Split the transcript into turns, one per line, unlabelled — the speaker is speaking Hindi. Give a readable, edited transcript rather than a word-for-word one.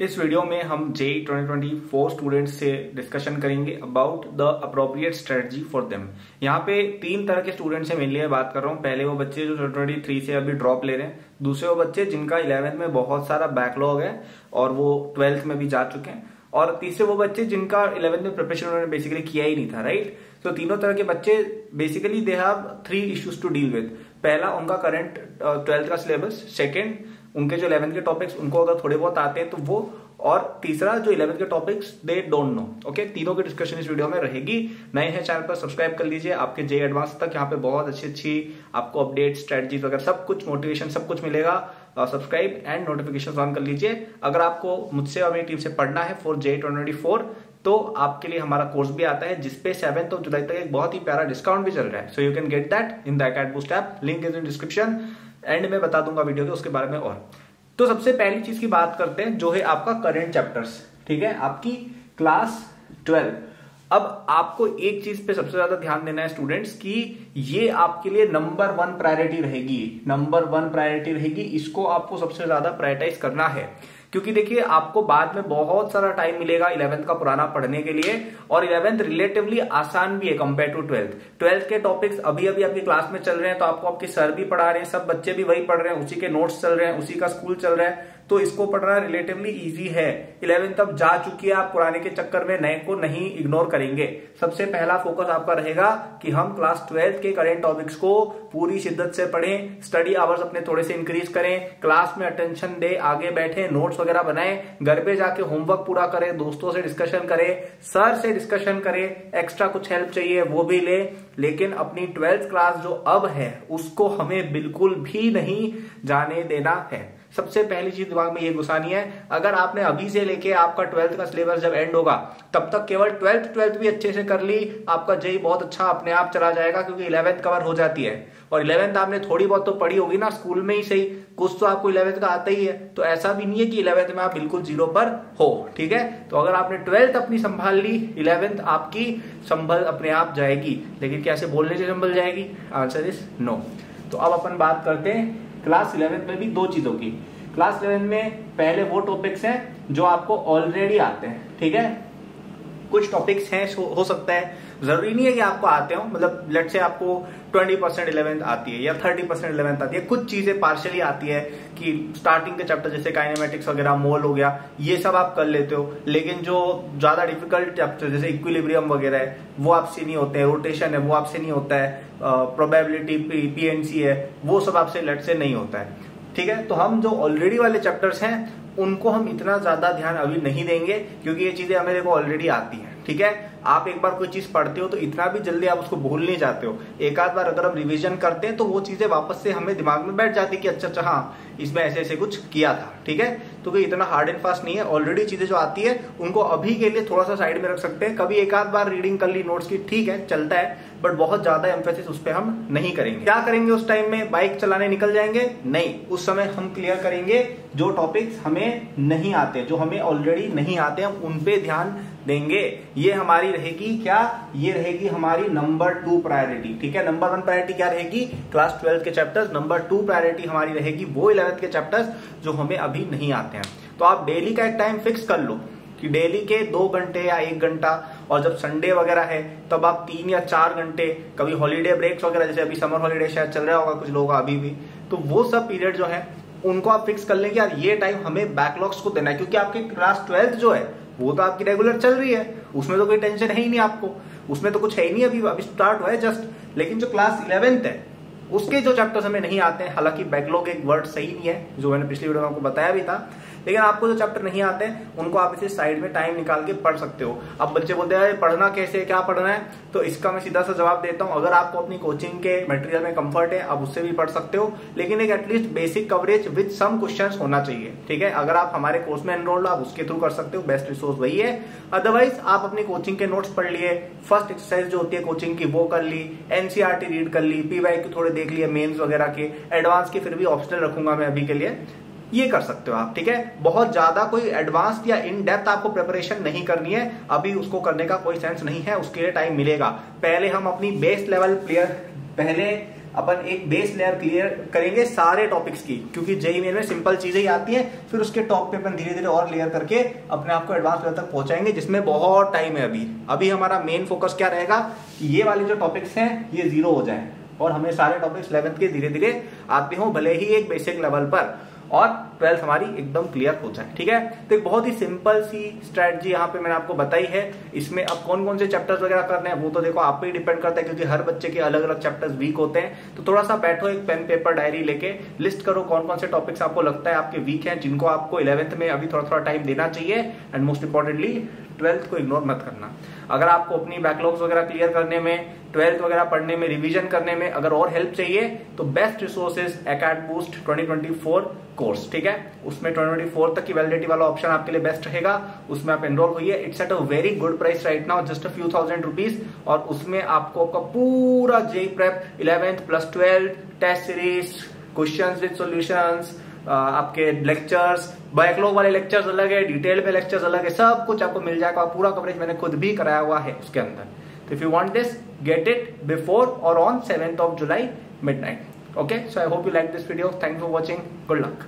इस वीडियो में हम जेईई 2024 स्टूडेंट्स से डिस्कशन करेंगे about the appropriate strategy for them. यहाँ पे तीन तरह के स्टूडेंट्स से मेनली बात कर रहा हूँ। पहले वो बच्चे जो 2023 से अभी ड्रॉप ले रहे हैं, दूसरे वो बच्चे जिनका 11th में बहुत सारा बैकलॉग है और वो 12th में भी जा चुके हैं, और तीसरे वो बच्चे जिनका 11th में प्रिपरेशन उन्होंने बेसिकली किया ही नहीं था, राइट। तो तीनों तरह के बच्चे basically they have 3 issues to deal with. पहला उनका करंट 12th का सिलेबस, सेकंड उनके जो 11th के टॉपिक्स उनको अगर थोड़े बहुत आते हैं तो वो, और तीसरा जो 11th के topics they don't know. Okay, तीनों की डिस्कशन इस वीडियो में रहेगी। नए हैं चैनल पर सब्सक्राइब कर लीजिए। आपके जेईई एडवांस तक यहाँ पे बहुत अच्छी आपको अपडेट, स्ट्रेटजीज वगैरह सब कुछ, मोटिवेशन सब कुछ मिलेगा। सब्सक्राइब एंड नोटिफिकेशन ऑन कर लीजिए। अगर आपको मुझसे और मेरी टीम से पढ़ना है फॉर जेईई 2024 तो आपके लिए हमारा कोर्स भी आता है जिसपे 7 जुलाई तक एक बहुत ही प्यारा डिस्काउंट भी चल रहा है। So you can get that in the academy boost app, link is in description. And में बता दूंगा वीडियो के उसके बारे में। और तो सबसे पहली चीज की बात करते हैं जो है आपका करंट चैप्टर्स, ठीक है, आपकी क्लास 12। अब आपको एक चीज पे सबसे ज्यादा ध्यान देना है स्टूडेंट्स कि ये आपके लिए नंबर 1 प्रायोरिटी रहेगी, नंबर 1 प्रायोरिटी रहेगी। इसको आपको सबसे ज्यादा प्रायोरिटाइज करना है, क्योंकि देखिए आपको बाद में बहुत सारा टाइम मिलेगा 11th का पुराना पढ़ने के लिए, और 11th रिलेटिवली आसान भी है कंपेयर टू 12th के टॉपिक्स अभी अभी आपकी क्लास में चल रहे हैं, तो आपको आपके सर भी पढ़ा रहे हैं, सब बच्चे भी वही पढ़ रहे हैं, उसी के नोट्स चल रहे हैं, उसी का स्कूल चल रहा है, तो इसको पढ़ना रिलेटिवली इजी है। 11th अब जा चुकी है, आप पुराने के चक्कर में नए को नहीं इग्नोर करेंगे। सबसे पहला फोकस आपका रहेगा कि हम क्लास 12th के करेंट टॉपिक्स को पूरी शिद्दत से पढ़ें, स्टडी आवर्स अपने थोड़े से इंक्रीज करें, क्लास में अटेंशन दे, आगे बैठे, नोट्स वगैरह बनाएं, घर पे जाके होमवर्क पूरा करें, दोस्तों से डिस्कशन करें, सर से डिस्कशन करें, एक्स्ट्रा कुछ हेल्प चाहिए वो भी ले। लेकिन अपनी 12th क्लास जो अब है उसको हमें बिल्कुल भी नहीं जाने देना है। सबसे पहली चीज दिमाग में ये घुसानी है, अगर आपने अभी से लेके आपका 12th का सिलेबस जब एंड होगा तब तक केवल 12th भी अच्छे से कर ली, आपका जेईई बहुत अच्छा अपने आप चला जाएगा, क्योंकि 11th कवर हो जाती है। और 11th आपने थोड़ी बहुत तो पढ़ी होगी ना स्कूल में ही सही, कुछ तो आपको 11th का आता ही है, तो ऐसा भी नहीं है कि 11th में आप बिल्कुल जीरो पर हो, ठीक है। तो अगर आपने 12th अपनी संभाल ली, 11th आपकी संभल अपने आप जाएगी। लेकिन क्या ऐसे बोलने से संभल जाएगी? Answer is no. तो अब अपन बात करते हैं क्लास 11th में भी 2 चीजों की। क्लास 11th में पहले वो टॉपिक्स हैं जो आपको ऑलरेडी आते हैं, ठीक है। कुछ टॉपिक्स हैं, हो सकता है, जरूरी नहीं है कि आपको आते हो, मतलब लेट्स से आपको 20% 11th आती है या 30% 11th आती है, कुछ चीजें पार्शियली आती है कि स्टार्टिंग के चैप्टर जैसे काइनेमेटिक्स वगैरह, मोल हो गया, ये सब आप कर लेते हो। लेकिन जो ज्यादा डिफिकल्ट चैप्टर जैसे इक्विलिब्रियम वगैरह है वो आपसे नहीं होते हैं, रोटेशन है वो आपसे नहीं होता है, प्रोबेबिलिटी पीएनसी है वो सब आपसे लेट से नहीं होता है, ठीक है। तो हम जो ऑलरेडी वाले चैप्टर्स हैं उनको हम इतना ज्यादा ध्यान अभी नहीं देंगे, क्योंकि ये चीजें हमें देखो ऑलरेडी आती हैं, ठीक है। आप एक बार कोई चीज पढ़ते हो तो इतना भी जल्दी आप उसको भूल नहीं जाते हो। एक आध बार अगर हम रिवीजन करते हैं तो वो चीजें वापस से हमें दिमाग में बैठ जाती कि अच्छा हाँ इसमें ऐसे ऐसे कुछ किया था, ठीक है। तो कोई इतना हार्ड एंड फास्ट नहीं है। ऑलरेडी चीजें जो आती है उनको अभी के लिए थोड़ा सा साइड में रख सकते हैं। कभी एक आध बार रीडिंग कर ली नोट्स की, ठीक है, चलता है, बट बहुत ज्यादा एम्फेसिस उस पर हम नहीं करेंगे। क्या करेंगे उस टाइम में? बाइक चलाने निकल जाएंगे? नहीं, उस समय हम क्लियर करेंगे जो टॉपिक्स हमें नहीं आते, जो हमें ऑलरेडी नहीं आते, हम उन पे ध्यान देंगे। ये हमारी रहेगी क्या? ये रहेगी हमारी नंबर 2 प्रायोरिटी, ठीक है। नंबर 1 प्रायोरिटी क्या रहेगी? क्लास 12 के चैप्टर्स। नंबर 2 प्रायोरिटी हमारी रहेगी वो 11th के चैप्टर्स जो हमें अभी नहीं आते हैं। तो आप डेली का एक टाइम फिक्स कर लो कि डेली के 2 घंटे या 1 घंटा, और जब संडे वगैरह है तब आप 3 या 4 घंटे, कभी हॉलीडे ब्रेक्स वगैरह, जैसे अभी समर हॉलीडे शायद चल रहा होगा कुछ लोगों का अभी भी, तो वो सब पीरियड जो है उनको आप फिक्स कर लेंगे यार ये टाइम हमें बैकलॉग्स को देना है, क्योंकि आपकी क्लास 12th जो है वो तो आपकी रेगुलर चल रही है, उसमें तो कोई टेंशन है ही नहीं आपको, उसमें तो कुछ है ही नहीं, अभी स्टार्ट हुआ है जस्ट। लेकिन जो क्लास 11th है उसके जो चैप्टर्स हमें नहीं आते हैं, हालांकि बैकलॉग एक वर्ड सही नहीं है जो मैंने पिछली वीडियो में आपको बताया भी था, लेकिन आपको जो चैप्टर नहीं आते हैं उनको आप इसे साइड में टाइम निकाल के पढ़ सकते हो। अब बच्चे बोलते हैं पढ़ना कैसे, क्या पढ़ना है, तो इसका मैं सीधा सा जवाब देता हूं। अगर आपको अपनी कोचिंग के मटेरियल में कंफर्ट है आप उससे भी पढ़ सकते हो, लेकिन एक at least basic coverage with some questions होना चाहिए, ठीक है। अगर आप हमारे कोर्स में एनरोल्ड आप उसके थ्रू कर सकते हो, बेस्ट रिसोर्स वही है। अदरवाइज आप अपनी कोचिंग के नोट्स पढ़ लिए, फर्स्ट एक्सरसाइज जो होती है कोचिंग की वो कर ली, एनसीईआरटी रीड कर ली, पीवाईक्यू थोड़े देख लिए, मेंस वगैरह के, एडवांस के फिर भी ऑप्शनल रखूंगा मैं अभी के लिए, ये कर सकते हो आप, ठीक है। बहुत ज्यादा कोई एडवांस्ड या इन डेप्थ आपको प्रिपरेशन नहीं करनी है, अभी उसको करने का कोई सेंस नहीं है, उसके लिए टाइम मिलेगा। पहले हम अपनी बेस लेवल क्लियर, पहले अपन एक बेस लेयर क्लियर करेंगे सारे टॉपिक्स की, क्योंकि जेईई मेन में सिंपल चीजें ही आती हैं, फिर उसके टॉप पे अपन धीरे धीरे और लेयर करके अपने आप को एडवांस लेवल तक पहुंचाएंगे, जिसमें बहुत टाइम है। अभी हमारा मेन फोकस क्या रहेगा कि ये वाले जो टॉपिक्स हैं ये 0 हो जाए और हमें सारे टॉपिक्स 11th के धीरे धीरे आते हों, भले ही एक बेसिक लेवल पर, और 12th हमारी एकदम क्लियर हो जाए। ठीक है, तो एक बहुत ही सिंपल सी स्ट्रेटजी यहाँ पे मैंने आपको बताई है। इसमें अब कौन कौन से चैप्टर्स वगैरह करने हैं वो तो देखो आप पे ही डिपेंड करता है, क्योंकि हर बच्चे के अलग अलग चैप्टर्स वीक होते हैं। तो थोड़ा सा बैठो, एक पेन पेपर डायरी लेके लिस्ट करो कौन कौन से टॉपिक्स आपको लगता है आपके वीक हैं, जिनको आपको 11th में अभी थोड़ा थोड़ा टाइम देना चाहिए, एंड मोस्ट इंपॉर्टेंटली 12th को इग्नोर मत करना। अगर आपको अपनी बैकलॉग्स वगैरह क्लियर करने में, 12th वगैरह पढ़ने में, रिवीजन करने में अगर और हेल्प चाहिए तो बेस्ट रिसोर्सेज एकेडबूस्ट 2024 कोर्स। ठीक है, उसमें 2024 तक की वैलिडिटी वाला ऑप्शन आपके लिए बेस्ट रहेगा, उसमें आप एनरोल होइए। It's at a very good price right now, just a few thousand rupees, और उसमें आपको आपका पूरा JEE prep 11th plus 12th test series, questions with solutions, आपके लेक्चर्स, बैकलॉग वाले लेक्चर्स अलग है, डिटेल पे लेक्चर्स अलग है, सब कुछ आपको मिल जाएगा। पूरा कवरेज मैंने खुद भी कराया हुआ है उसके अंदर। तो if you want this, get it before और on 7th of July midnight. Okay, so I hope you like this video. Thanks for watching. Good luck.